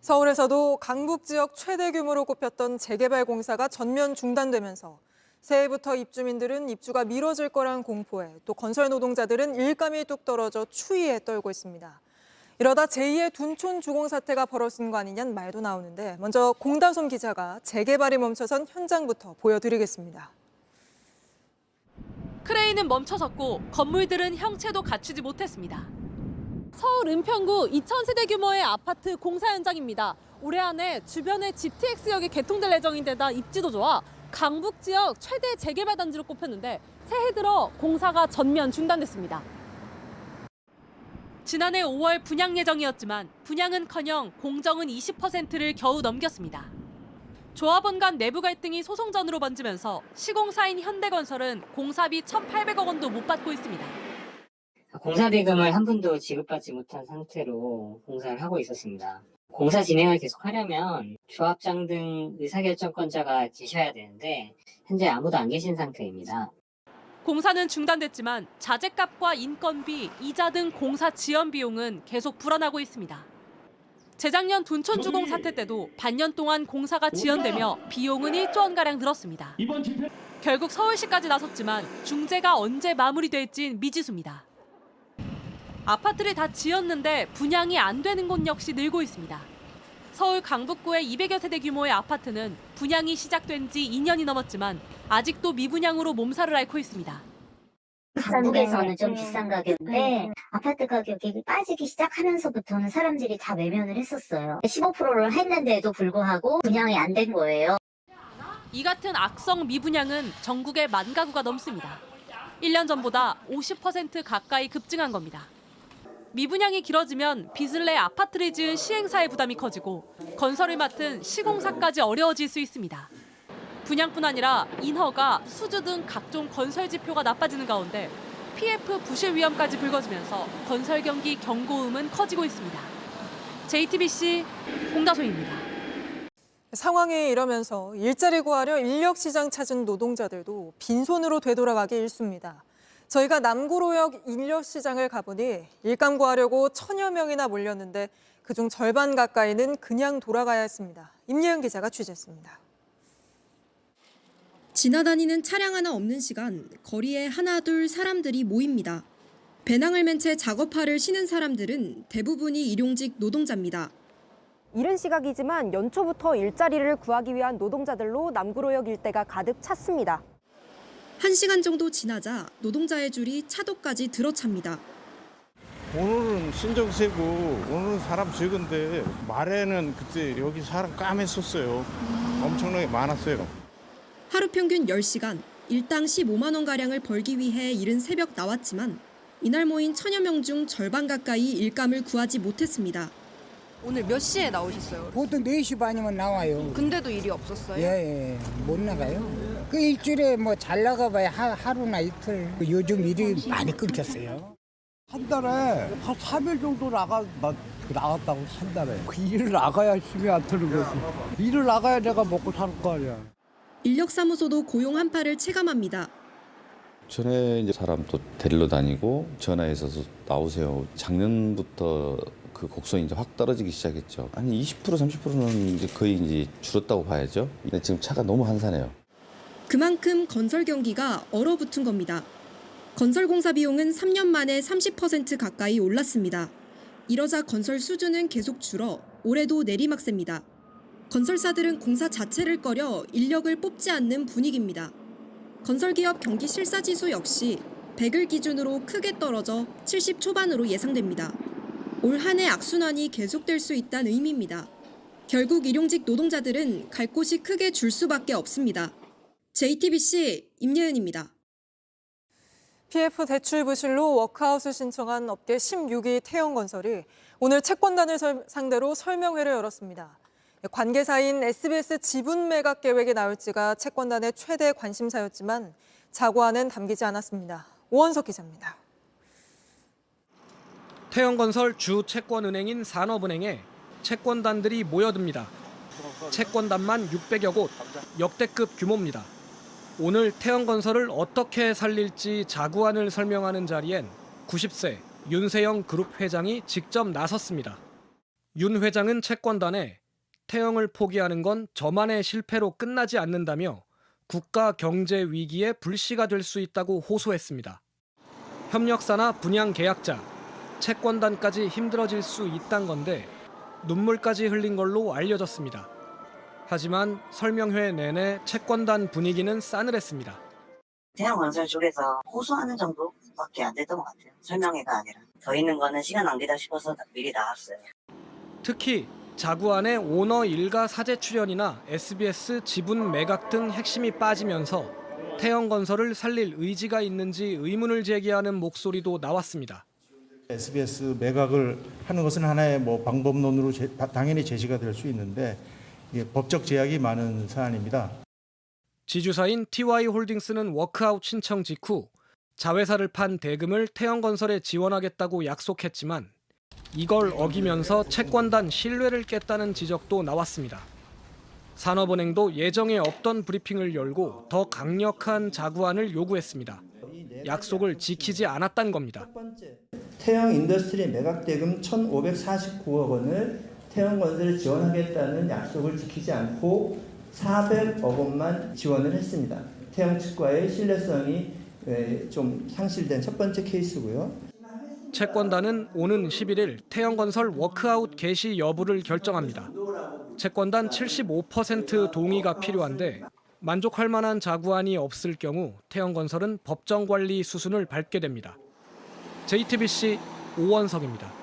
서울에서도 강북 지역 최대 규모로 꼽혔던 재개발 공사가 전면 중단되면서 새해부터 입주민들은 입주가 미뤄질 거란 공포에 또 건설 노동자들은 일감이 뚝 떨어져 추위에 떨고 있습니다. 이러다 제2의 둔촌 주공 사태가 벌어진 거 아니냐는 말도 나오는데 먼저 공다솜 기자가 재개발이 멈춰선 현장부터 보여드리겠습니다. 크레인은 멈춰섰고 건물들은 형체도 갖추지 못했습니다. 서울 은평구 2,000세대 규모의 아파트 공사 현장입니다. 올해 안에 주변의 GTX역이 개통될 예정인데다 입지도 좋아 강북 지역 최대 재개발 단지로 꼽혔는데 새해 들어 공사가 전면 중단됐습니다. 지난해 5월 분양 예정이었지만 분양은커녕 공정은 20%를 겨우 넘겼습니다. 조합원 간 내부 갈등이 소송전으로 번지면서 시공사인 현대건설은 공사비 1,800억 원도 못 받고 있습니다. 공사대금을 한 푼도 지급받지 못한 상태로 공사를 하고 있었습니다. 공사 진행을 계속하려면 조합장 등 의사결정권자가 계셔야 되는데 현재 아무도 안 계신 상태입니다. 공사는 중단됐지만 자재값과 인건비, 이자 등 공사 지연 비용은 계속 불어나고 있습니다. 재작년 둔촌주공 사태 때도 반년 동안 공사가 지연되며 비용은 1조 원가량 늘었습니다. 결국 서울시까지 나섰지만 중재가 언제 마무리될진 미지수입니다. 아파트를 다 지었는데 분양이 안 되는 곳 역시 늘고 있습니다. 서울 강북구의 200여 세대 규모의 아파트는 분양이 시작된 지 2년이 넘었지만 아직도 미분양으로 몸살을 앓고 있습니다. 강북에서는 좀 비싼 가격인데 아파트 가격이 빠지기 시작하면서부터는 사람들이 다 매면을 했었어요. 15%를 했는데도 불구하고 분양이 안 된 거예요. 이 같은 악성 미분양은 전국에 10,000 가구가 넘습니다. 1년 전보다 50% 가까이 급증한 겁니다. 미분양이 길어지면 빚을 내 아파트를 지은 시행사의 부담이 커지고 건설을 맡은 시공사까지 어려워질 수 있습니다. 분양뿐 아니라 인허가, 수주 등 각종 건설 지표가 나빠지는 가운데 PF 부실 위험까지 불거지면서 건설 경기 경고음은 커지고 있습니다. JTBC 공다솜입니다. 상황이 이러면서 일자리 구하려 인력 시장 찾은 노동자들도 빈손으로 되돌아가기 일쑤입니다. 저희가 남구로역 인력 시장을 가보니 일감 구하려고 1,000여 명이나 몰렸는데 그중 절반 가까이는 그냥 돌아가야 했습니다. 임예은 기자가 취재했습니다. 지나다니는 차량 하나 없는 시간, 거리에 하나둘 사람들이 모입니다. 배낭을 맨 채 작업화를 신은 사람들은 대부분이 일용직 노동자입니다. 이른 시각이지만 연초부터 일자리를 구하기 위한 노동자들로 남구로역 일대가 가득 찼습니다. 1시간 정도 지나자 노동자의 줄이 차도까지 들어찹니다. 오늘은 신정세고 오늘은 사람 적은데 말에는 그때 여기 사람 까맸었어요. 엄청나게 많았어요. 하루 평균 10시간, 일당 15만 원가량을 벌기 위해 이른 새벽 나왔지만 이날 모인 1,000여 명 중 절반 가까이 일감을 구하지 못했습니다. 오늘 몇 시에 나오셨어요? 보통 4시 반이면 나와요. 근데도 일이 없었어요? 예, 못 나가요. 그 일주일에 뭐 잘 나가봐야 하루나 이틀. 요즘 일이 많이 끊겼어요. 한 달에 한 3일 정도 나갔다고 한 달에. 그 일을 나가야 힘이 안 트는 거지. 일을 나가야 내가 먹고 살 거 아니야. 인력사무소도 고용 한파를 체감합니다. 전에 이제 사람 또 데리러 다니고 전화해서 나오세요. 작년부터 그 곡선이 이제 확 떨어지기 시작했죠. 한 20% 30%는 이제 거의 이제 줄었다고 봐야죠. 근데 지금 차가 너무 한산해요. 그만큼 건설 경기가 얼어붙은 겁니다. 건설 공사 비용은 3년 만에 30% 가까이 올랐습니다. 이러자 건설 수주는 계속 줄어 올해도 내리막세입니다. 건설사들은 공사 자체를 꺼려 인력을 뽑지 않는 분위기입니다. 건설기업 경기 실사지수 역시 100을 기준으로 크게 떨어져 70 초반으로 예상됩니다. 올 한 해 악순환이 계속될 수 있다는 의미입니다. 결국 일용직 노동자들은 갈 곳이 크게 줄 수밖에 없습니다. JTBC 임예은입니다. PF 대출 부실로 워크아웃을 신청한 업계 16위 태영건설이 오늘 채권단을 상대로 설명회를 열었습니다. 관계사인 SBS 지분 매각 계획이 나올지가 채권단의 최대 관심사였지만 자고안은 담기지 않았습니다. 오원석 기자입니다. 태영건설 주 채권은행인 산업은행에 채권단들이 모여듭니다. 채권단만 600여 곳, 역대급 규모입니다. 오늘 태영건설을 어떻게 살릴지 자구안을 설명하는 자리엔 90세 윤세영 그룹 회장이 직접 나섰습니다. 윤 회장은 채권단에 태영을 포기하는 건 저만의 실패로 끝나지 않는다며 국가 경제 위기에 불씨가 될 수 있다고 호소했습니다. 협력사나 분양 계약자, 채권단까지 힘들어질 수 있단 건데 눈물까지 흘린 걸로 알려졌습니다. 하지만 설명회 내내 채권단 분위기는 싸늘했습니다. 태양건설 쪽에서 호소하는 정도밖에 안 됐던 것 같아요. 설명회가 아니라. 더 있는 거는 시간 낭비다 싶어서 미리 나왔어요. 특히 자구안의 오너 일가 사제 출연이나 SBS 지분 매각 등 핵심이 빠지면서 태영건설을 살릴 의지가 있는지 의문을 제기하는 목소리도 나왔습니다. SBS 매각을 하는 것은 하나의 방법론으로 당연히 제시가 될 수 있는데 이게 법적 제약이 많은 사안입니다. 지주사인 TY홀딩스는 워크아웃 신청 직후 자회사를 판 대금을 태영건설에 지원하겠다고 약속했지만 이걸 어기면서 채권단 신뢰를 깼다는 지적도 나왔습니다. 산업은행도 예정에 없던 브리핑을 열고 더 강력한 자구안을 요구했습니다. 약속을 지키지 않았다는 겁니다. 태영 인더스트리 매각 대금 1,549억 원을 태영건설에 지원하겠다는 약속을 지키지 않고 400억 원만 지원을 했습니다. 태영 측과의 신뢰성이 좀 상실된 첫 번째 케이스고요. 채권단은 오는 11일 태영건설 워크아웃 개시 여부를 결정합니다. 채권단 75% 동의가 필요한데 만족할 만한 자구안이 없을 경우 태영건설은 법정관리 수순을 밟게 됩니다. JTBC 오원석입니다.